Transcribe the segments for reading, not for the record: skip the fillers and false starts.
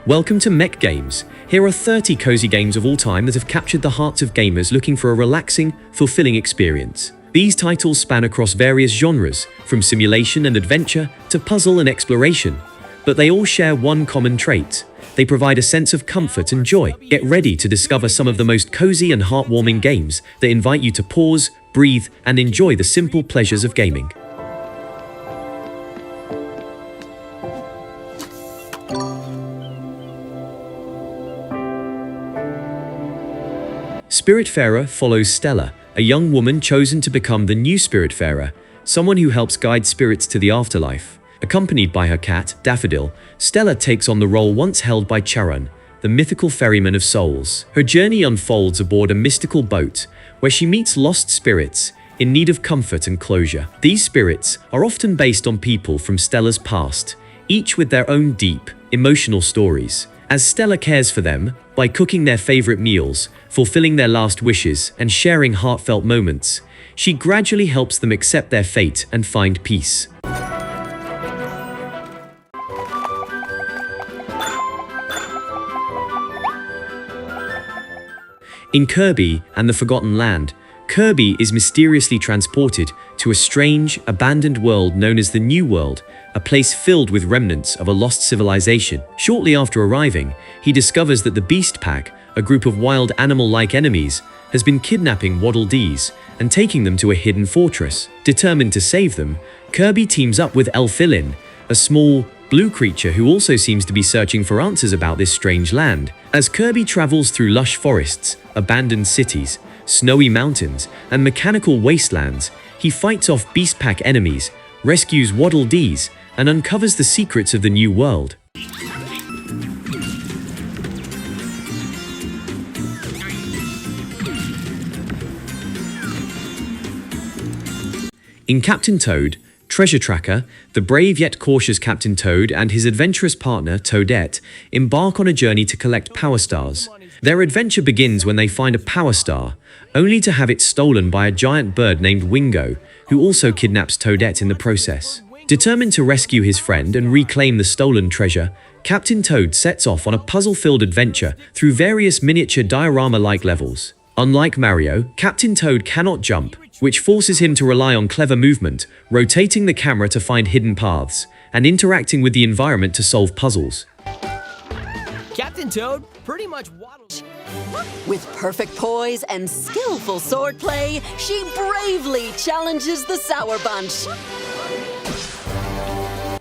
Welcome to Mech Games. Here are 30 cozy games of all time that have captured the hearts of gamers looking for a relaxing, fulfilling experience. These titles span across various genres, from simulation and adventure to puzzle and exploration. But they all share one common trait. They provide a sense of comfort and joy. Get ready to discover some of the most cozy and heartwarming games that invite you to pause, breathe, and enjoy the simple pleasures of gaming. Spiritfarer follows Stella, a young woman chosen to become the new Spiritfarer, someone who helps guide spirits to the afterlife. Accompanied by her cat, Daffodil, Stella takes on the role once held by Charon, the mythical ferryman of souls. Her journey unfolds aboard a mystical boat, where she meets lost spirits in need of comfort and closure. These spirits are often based on people from Stella's past, each with their own deep, emotional stories. As Stella cares for them by cooking their favorite meals, fulfilling their last wishes, and sharing heartfelt moments, she gradually helps them accept their fate and find peace. In Kirby and the Forgotten Land, Kirby is mysteriously transported to a strange, abandoned world known as the New World, a place filled with remnants of a lost civilization. Shortly after arriving, he discovers that the Beast Pack, a group of wild animal-like enemies, has been kidnapping Waddle Dees and taking them to a hidden fortress. Determined to save them, Kirby teams up with Elfilin, a small, blue creature who also seems to be searching for answers about this strange land. As Kirby travels through lush forests, abandoned cities, snowy mountains, and mechanical wastelands, he fights off Beast Pack enemies, rescues Waddle Dees, and uncovers the secrets of the New World. In Captain Toad, Treasure Tracker, the brave yet cautious Captain Toad and his adventurous partner, Toadette, embark on a journey to collect Power Stars. Their adventure begins when they find a Power Star, only to have it stolen by a giant bird named Wingo, who also kidnaps Toadette in the process. Determined to rescue his friend and reclaim the stolen treasure, Captain Toad sets off on a puzzle-filled adventure through various miniature diorama-like levels. Unlike Mario, Captain Toad cannot jump, which forces him to rely on clever movement, rotating the camera to find hidden paths, and interacting with the environment to solve puzzles. Captain Toad pretty much waddles. With perfect poise and skillful swordplay, she bravely challenges the Sour Bunch.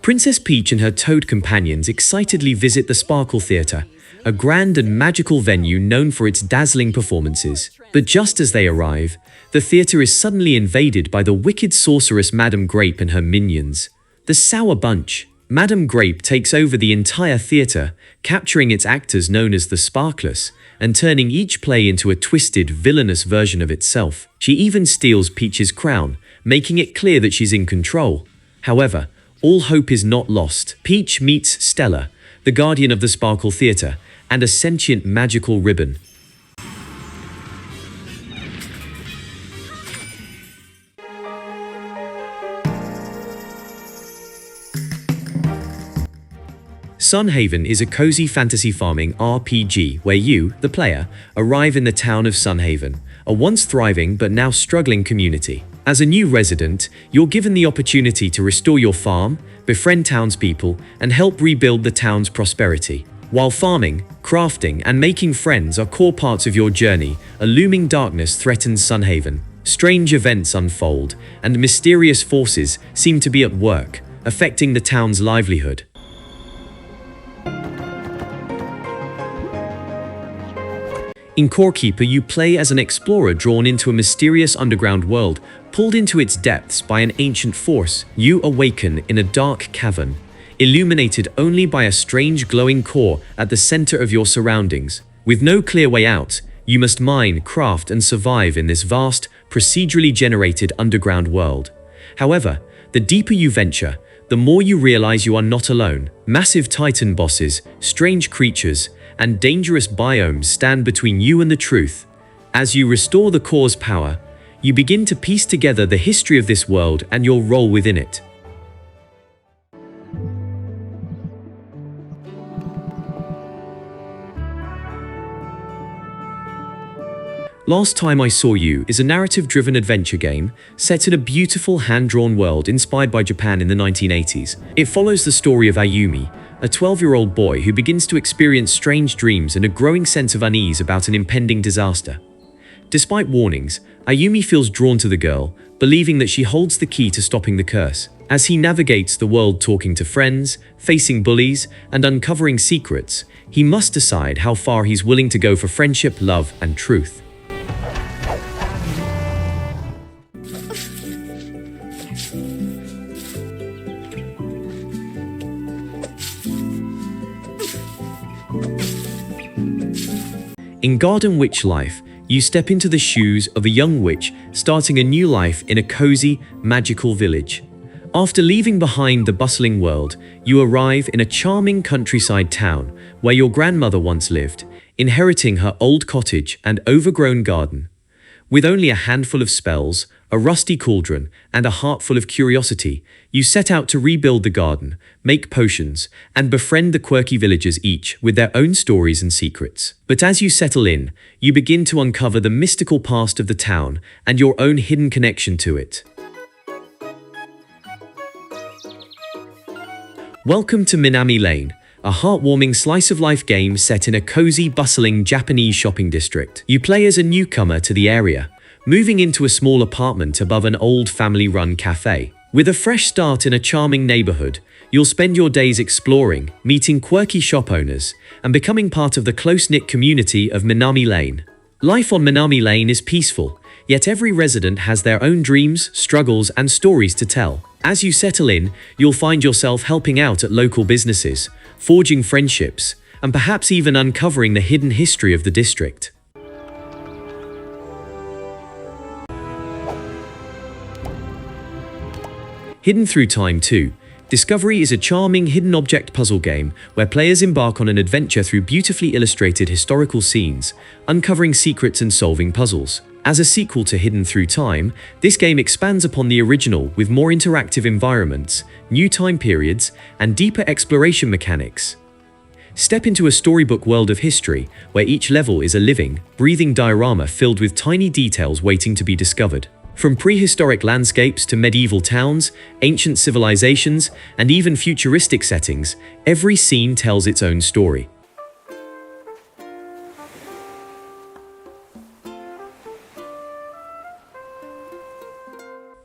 Princess Peach and her Toad companions excitedly visit the Sparkle Theatre, a grand and magical venue known for its dazzling performances. But just as they arrive, the theatre is suddenly invaded by the wicked sorceress Madame Grape and her minions. The Sour Bunch. Madame Grape takes over the entire theatre, capturing its actors known as the Sparklers, and turning each play into a twisted, villainous version of itself. She even steals Peach's crown, making it clear that she's in control. However, all hope is not lost. Peach meets Stella, the guardian of the Sparkle Theatre, and a sentient magical ribbon. Sunhaven is a cozy fantasy farming RPG where you, the player, arrive in the town of Sunhaven, a once thriving but now struggling community. As a new resident, you're given the opportunity to restore your farm, befriend townspeople, and help rebuild the town's prosperity. While farming, crafting, and making friends are core parts of your journey, a looming darkness threatens Sunhaven. Strange events unfold, and mysterious forces seem to be at work, affecting the town's livelihood. In Corekeeper, you play as an explorer drawn into a mysterious underground world, pulled into its depths by an ancient force. You awaken in a dark cavern, illuminated only by a strange glowing core at the center of your surroundings. With no clear way out, you must mine, craft, and survive in this vast, procedurally generated underground world. However, the deeper you venture, the more you realize you are not alone. Massive titan bosses, strange creatures, and dangerous biomes stand between you and the truth. As you restore the core's power, you begin to piece together the history of this world and your role within it. Last Time I Saw You is a narrative-driven adventure game set in a beautiful hand-drawn world inspired by Japan in the 1980s. It follows the story of Ayumi, a 12-year-old boy who begins to experience strange dreams and a growing sense of unease about an impending disaster. Despite warnings, Ayumi feels drawn to the girl, believing that she holds the key to stopping the curse. As he navigates the world talking to friends, facing bullies, and uncovering secrets, he must decide how far he's willing to go for friendship, love, and truth. In Garden Witch Life, you step into the shoes of a young witch starting a new life in a cozy, magical village. After leaving behind the bustling world, you arrive in a charming countryside town where your grandmother once lived, inheriting her old cottage and overgrown garden. With only a handful of spells, a rusty cauldron, and a heart full of curiosity, you set out to rebuild the garden, make potions, and befriend the quirky villagers, each with their own stories and secrets. But as you settle in, you begin to uncover the mystical past of the town and your own hidden connection to it. Welcome to Minami Lane, a heartwarming slice-of-life game set in a cozy, bustling Japanese shopping district. You play as a newcomer to the area, moving into a small apartment above an old family-run cafe. With a fresh start in a charming neighborhood, you'll spend your days exploring, meeting quirky shop owners, and becoming part of the close-knit community of Minami Lane. Life on Minami Lane is peaceful, yet every resident has their own dreams, struggles, and stories to tell. As you settle in, you'll find yourself helping out at local businesses, forging friendships, and perhaps even uncovering the hidden history of the district. Hidden Through Time 2. Discovery is a charming hidden object puzzle game where players embark on an adventure through beautifully illustrated historical scenes, uncovering secrets and solving puzzles. As a sequel to Hidden Through Time, this game expands upon the original with more interactive environments, new time periods, and deeper exploration mechanics. Step into a storybook world of history where each level is a living, breathing diorama filled with tiny details waiting to be discovered. From prehistoric landscapes to medieval towns, ancient civilizations, and even futuristic settings, every scene tells its own story.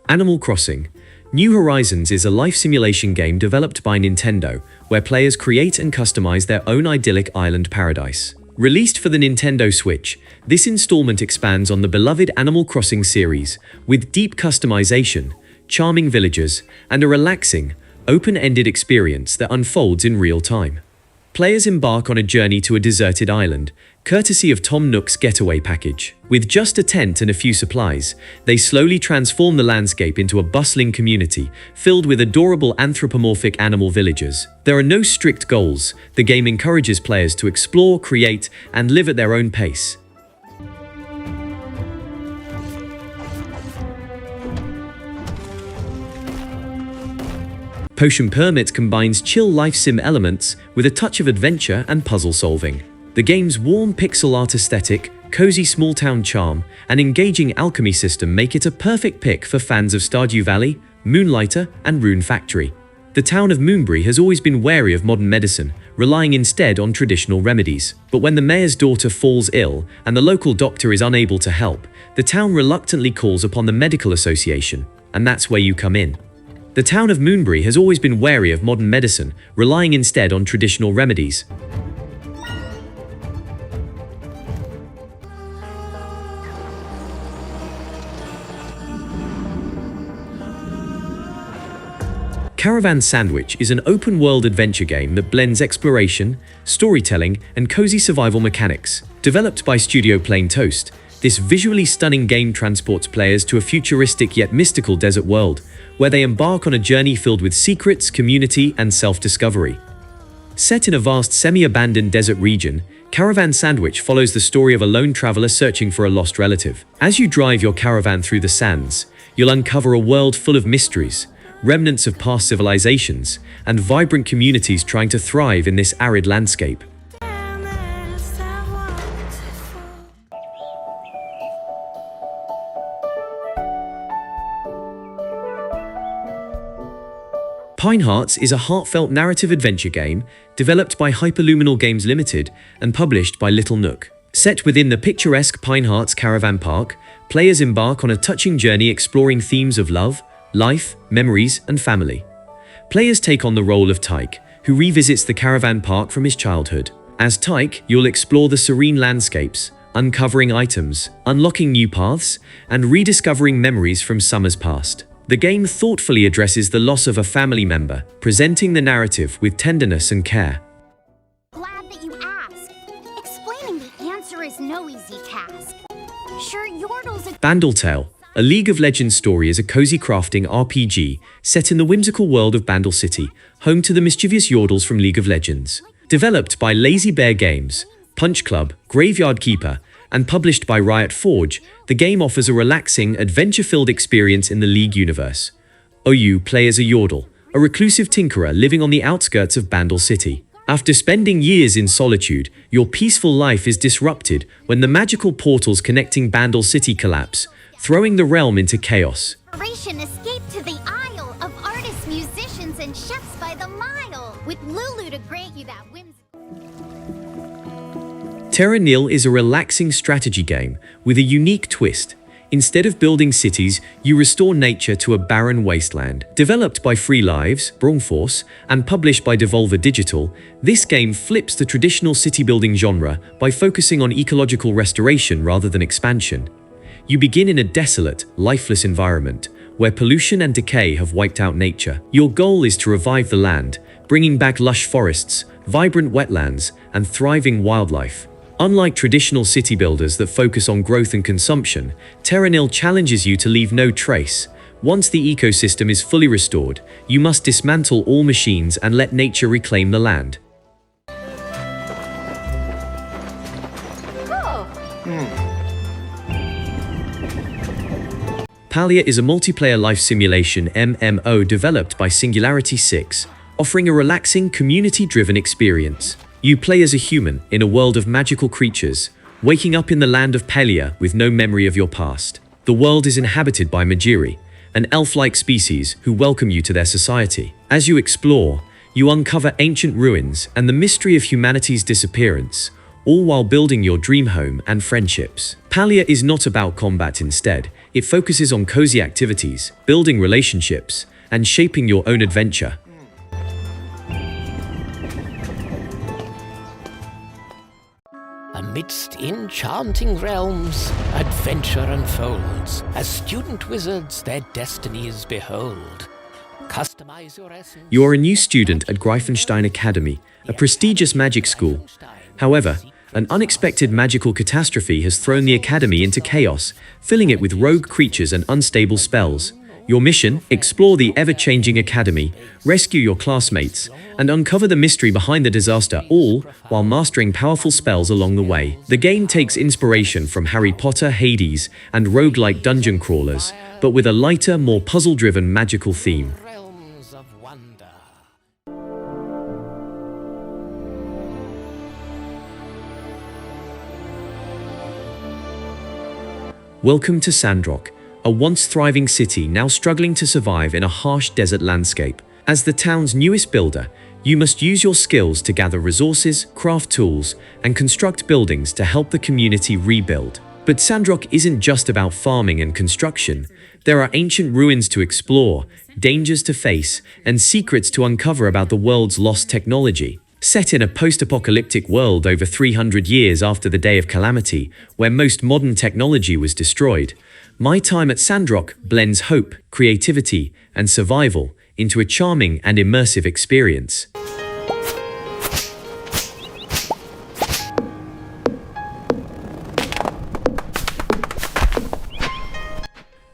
Animal Crossing: New Horizons is a life simulation game developed by Nintendo, where players create and customize their own idyllic island paradise. Released for the Nintendo Switch, this installment expands on the beloved Animal Crossing series, with deep customization, charming villagers, and a relaxing, open-ended experience that unfolds in real time. Players embark on a journey to a deserted island, courtesy of Tom Nook's getaway package. With just a tent and a few supplies, they slowly transform the landscape into a bustling community filled with adorable anthropomorphic animal villagers. There are no strict goals. The game encourages players to explore, create, and live at their own pace. Potion Permit combines chill life sim elements with a touch of adventure and puzzle solving. The game's warm pixel art aesthetic, cozy small-town charm, and engaging alchemy system make it a perfect pick for fans of Stardew Valley, Moonlighter, and Rune Factory. The town of Moonbury has always been wary of modern medicine, relying instead on traditional remedies. But when the mayor's daughter falls ill and the local doctor is unable to help, the town reluctantly calls upon the medical association, and that's where you come in. The town of Moonbury has always been wary of modern medicine, relying instead on traditional remedies. Caravan SandWitch is an open-world adventure game that blends exploration, storytelling, and cozy survival mechanics. Developed by Studio Plain Toast, this visually stunning game transports players to a futuristic yet mystical desert world, where they embark on a journey filled with secrets, community, and self-discovery. Set in a vast semi-abandoned desert region, Caravan SandWitch follows the story of a lone traveler searching for a lost relative. As you drive your caravan through the sands, you'll uncover a world full of mysteries, remnants of past civilizations, and vibrant communities trying to thrive in this arid landscape. Pine Hearts is a heartfelt narrative adventure game developed by Hyperluminal Games Limited and published by Little Nook. Set within the picturesque Pine Hearts Caravan Park, players embark on a touching journey exploring themes of love, life, memories, and family. Players take on the role of Tyke, who revisits the caravan park from his childhood. As Tyke, you'll explore the serene landscapes, uncovering items, unlocking new paths, and rediscovering memories from summers past. The game thoughtfully addresses the loss of a family member, presenting the narrative with tenderness and care. Glad that you asked. Explaining the answer is no easy task. Sure, Yordle's a Bandle, a League of Legends story, is a cozy crafting RPG set in the whimsical world of Bandle City, home to the mischievous Yordles from League of Legends. Developed by Lazy Bear Games, Punch Club, Graveyard Keeper, and published by Riot Forge, the game offers a relaxing, adventure-filled experience in the League universe. You play as a Yordle, a reclusive tinkerer living on the outskirts of Bandle City. After spending years in solitude, your peaceful life is disrupted when the magical portals connecting Bandle City collapse, throwing the realm into chaos. Operation Escape to the Isle of artists, musicians, and chefs by the mile, with Lulu to grant you that whimsical. Terra Nil is a relaxing strategy game with a unique twist. Instead of building cities, you restore nature to a barren wasteland. Developed by Free Lives, Brongforce, and published by Devolver Digital, this game flips the traditional city-building genre by focusing on ecological restoration rather than expansion. You begin in a desolate, lifeless environment, where pollution and decay have wiped out nature. Your goal is to revive the land, bringing back lush forests, vibrant wetlands, and thriving wildlife. Unlike traditional city builders that focus on growth and consumption, Terra Nil challenges you to leave no trace. Once the ecosystem is fully restored, you must dismantle all machines and let nature reclaim the land. Palia is a multiplayer life simulation MMO developed by Singularity 6, offering a relaxing, community-driven experience. You play as a human in a world of magical creatures, waking up in the land of Palia with no memory of your past. The world is inhabited by Magiri, an elf-like species who welcome you to their society. As you explore, you uncover ancient ruins and the mystery of humanity's disappearance, all while building your dream home and friendships. Palia is not about combat instead. It focuses on cozy activities, building relationships, and shaping your own adventure. Amidst enchanting realms, adventure unfolds. As student wizards their destinies behold. Customize your essence. You are a new student at Greifenstein Academy, a prestigious magic school. However, an unexpected magical catastrophe has thrown the academy into chaos, filling it with rogue creatures and unstable spells. Your mission: explore the ever-changing academy, rescue your classmates, and uncover the mystery behind the disaster, all while mastering powerful spells along the way. The game takes inspiration from Harry Potter, Hades, and roguelike dungeon crawlers, but with a lighter, more puzzle-driven magical theme. Realms of wonder. Welcome to Sandrock, a once thriving city now struggling to survive in a harsh desert landscape. As the town's newest builder, you must use your skills to gather resources, craft tools, and construct buildings to help the community rebuild. But Sandrock isn't just about farming and construction. There are ancient ruins to explore, dangers to face, and secrets to uncover about the world's lost technology. Set in a post-apocalyptic world over 300 years after the Day of Calamity, where most modern technology was destroyed, my time at Sandrock blends hope, creativity, and survival into a charming and immersive experience.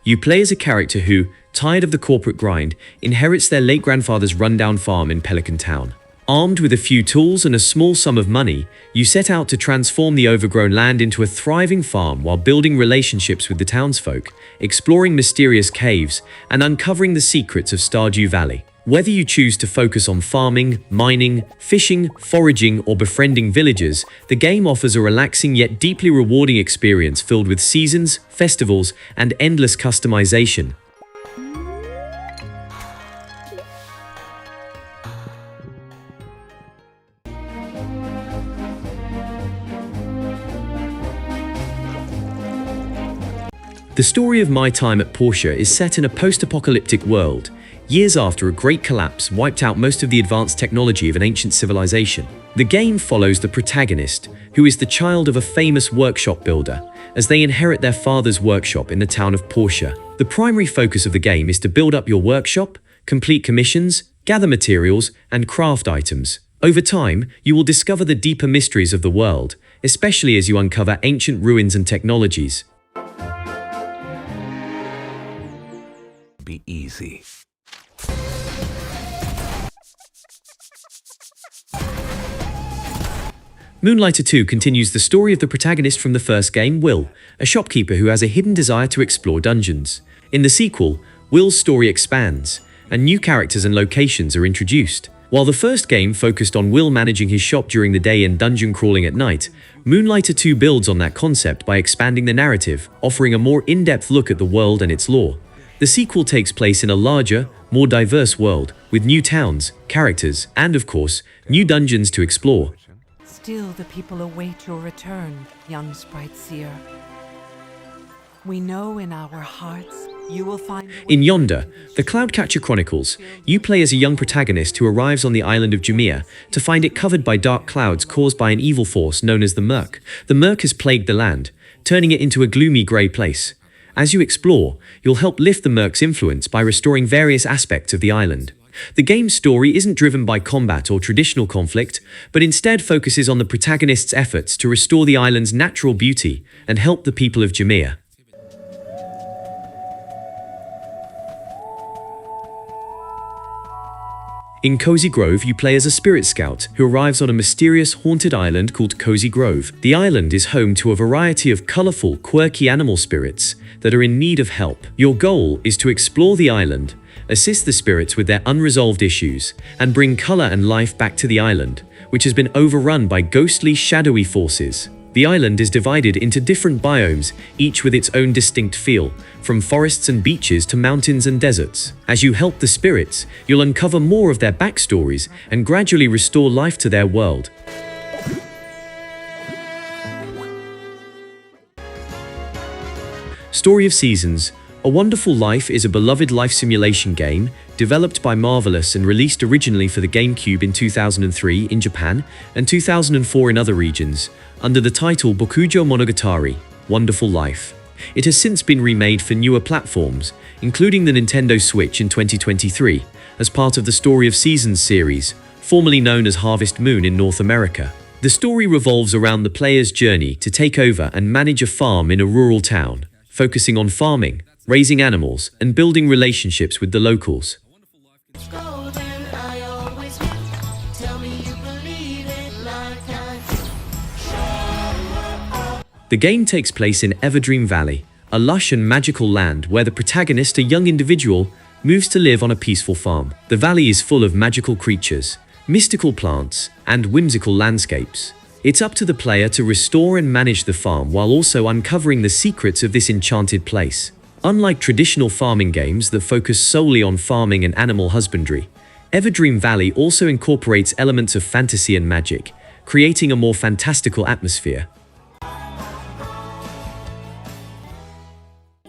You play as a character who, tired of the corporate grind, inherits their late grandfather's rundown farm in Pelican Town. Armed with a few tools and a small sum of money, you set out to transform the overgrown land into a thriving farm while building relationships with the townsfolk, exploring mysterious caves, and uncovering the secrets of Stardew Valley. Whether you choose to focus on farming, mining, fishing, foraging, or befriending villagers, the game offers a relaxing yet deeply rewarding experience filled with seasons, festivals, and endless customization. The story of My Time at Portia is set in a post-apocalyptic world, years after a great collapse wiped out most of the advanced technology of an ancient civilization. The game follows the protagonist, who is the child of a famous workshop builder, as they inherit their father's workshop in the town of Portia. The primary focus of the game is to build up your workshop, complete commissions, gather materials, and craft items. Over time, you will discover the deeper mysteries of the world, especially as you uncover ancient ruins and technologies. Be easy. Moonlighter 2 continues the story of the protagonist from the first game, Will, a shopkeeper who has a hidden desire to explore dungeons. In the sequel, Will's story expands, and new characters and locations are introduced. While the first game focused on Will managing his shop during the day and dungeon crawling at night, Moonlighter 2 builds on that concept by expanding the narrative, offering a more in-depth look at the world and its lore. The sequel takes place in a larger, more diverse world, with new towns, characters, and of course, new dungeons to explore. Still the people await your return, young sprite seer. We know in our hearts you will find... In Yonder, the Cloudcatcher Chronicles, you play as a young protagonist who arrives on the island of Jamia to find it covered by dark clouds caused by an evil force known as the Murk. The Murk has plagued the land, turning it into a gloomy grey place. As you explore, you'll help lift the Murk's influence by restoring various aspects of the island. The game's story isn't driven by combat or traditional conflict, but instead focuses on the protagonist's efforts to restore the island's natural beauty and help the people of Jamia. In Cozy Grove, you play as a spirit scout who arrives on a mysterious haunted island called Cozy Grove. The island is home to a variety of colorful, quirky animal spirits that are in need of help. Your goal is to explore the island, assist the spirits with their unresolved issues, and bring color and life back to the island, which has been overrun by ghostly, shadowy forces. The island is divided into different biomes, each with its own distinct feel, from forests and beaches to mountains and deserts. As you help the spirits, you'll uncover more of their backstories and gradually restore life to their world. Story of Seasons: A Wonderful Life is a beloved life simulation game developed by Marvelous and released originally for the GameCube in 2003 in Japan and 2004 in other regions, under the title Bokujo Monogatari, Wonderful Life. It has since been remade for newer platforms, including the Nintendo Switch in 2023, as part of the Story of Seasons series, formerly known as Harvest Moon in North America. The story revolves around the player's journey to take over and manage a farm in a rural town, focusing on farming, raising animals, and building relationships with the locals. The game takes place in Everdream Valley, a lush and magical land where the protagonist, a young individual, moves to live on a peaceful farm. The valley is full of magical creatures, mystical plants, and whimsical landscapes. It's up to the player to restore and manage the farm while also uncovering the secrets of this enchanted place. Unlike traditional farming games that focus solely on farming and animal husbandry, Everdream Valley also incorporates elements of fantasy and magic, creating a more fantastical atmosphere.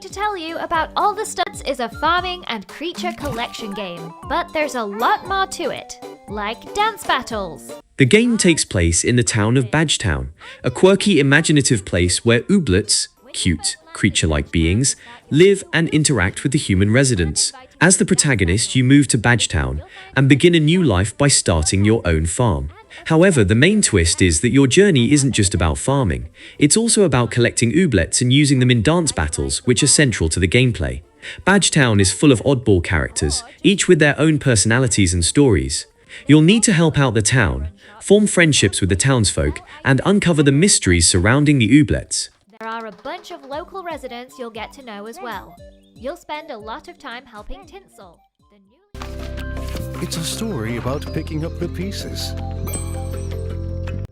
To tell you about All the Studs is a farming and creature collection game, but there's a lot more to it, like dance battles. The game takes place in the town of Badgetown, a quirky, imaginative place where Ooblets, cute, creature-like beings, live and interact with the human residents. As the protagonist, you move to Badgetown and begin a new life by starting your own farm. However, the main twist is that your journey isn't just about farming. It's also about collecting Ooblets and using them in dance battles, which are central to the gameplay. Badgetown is full of oddball characters, each with their own personalities and stories. You'll need to help out the town, form friendships with the townsfolk, and uncover the mysteries surrounding the Ooblets. There are a bunch of local residents you'll get to know as well. You'll spend a lot of time helping Tinsel, the new... It's a story about picking up the pieces.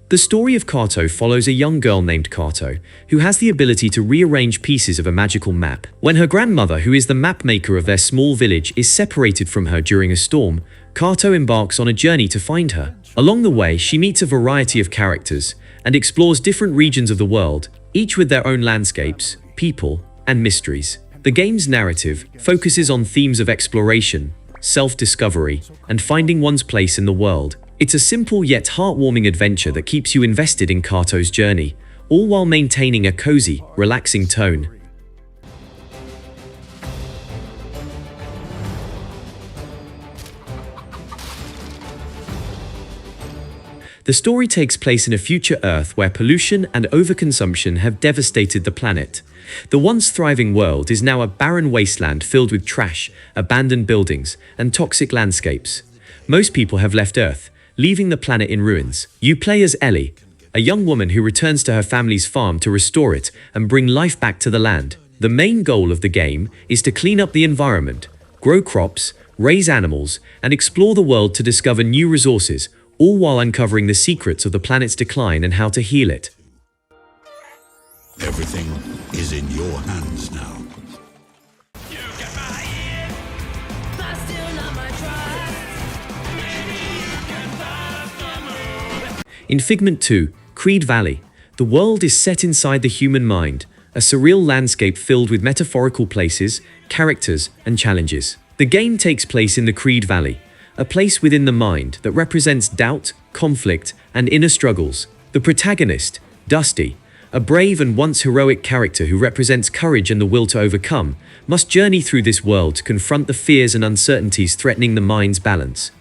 The story of Carto follows a young girl named Carto, who has the ability to rearrange pieces of a magical map. When her grandmother, who is the map maker of their small village, is separated from her during a storm, Carto embarks on a journey to find her. Along the way, she meets a variety of characters and explores different regions of the world, each with their own landscapes, people, and mysteries. The game's narrative focuses on themes of exploration, self-discovery, and finding one's place in the world. It's a simple yet heartwarming adventure that keeps you invested in Carto's journey, all while maintaining a cozy, relaxing tone. The story takes place in a future Earth where pollution and overconsumption have devastated the planet. The once thriving world is now a barren wasteland filled with trash, abandoned buildings, and toxic landscapes. Most people have left Earth, leaving the planet in ruins. You play as Ellie, a young woman who returns to her family's farm to restore it and bring life back to the land. The main goal of the game is to clean up the environment, grow crops, raise animals, and explore the world to discover new resources, all while uncovering the secrets of the planet's decline and how to heal it. Everything is in your hands now. In Figment 2, Creed Valley, the world is set inside the human mind, a surreal landscape filled with metaphorical places, characters, and challenges. The game takes place in the Creed Valley, a place within the mind that represents doubt, conflict, and inner struggles. The protagonist, Dusty, a brave and once heroic character who represents courage and the will to overcome, must journey through this world to confront the fears and uncertainties threatening the mind's balance.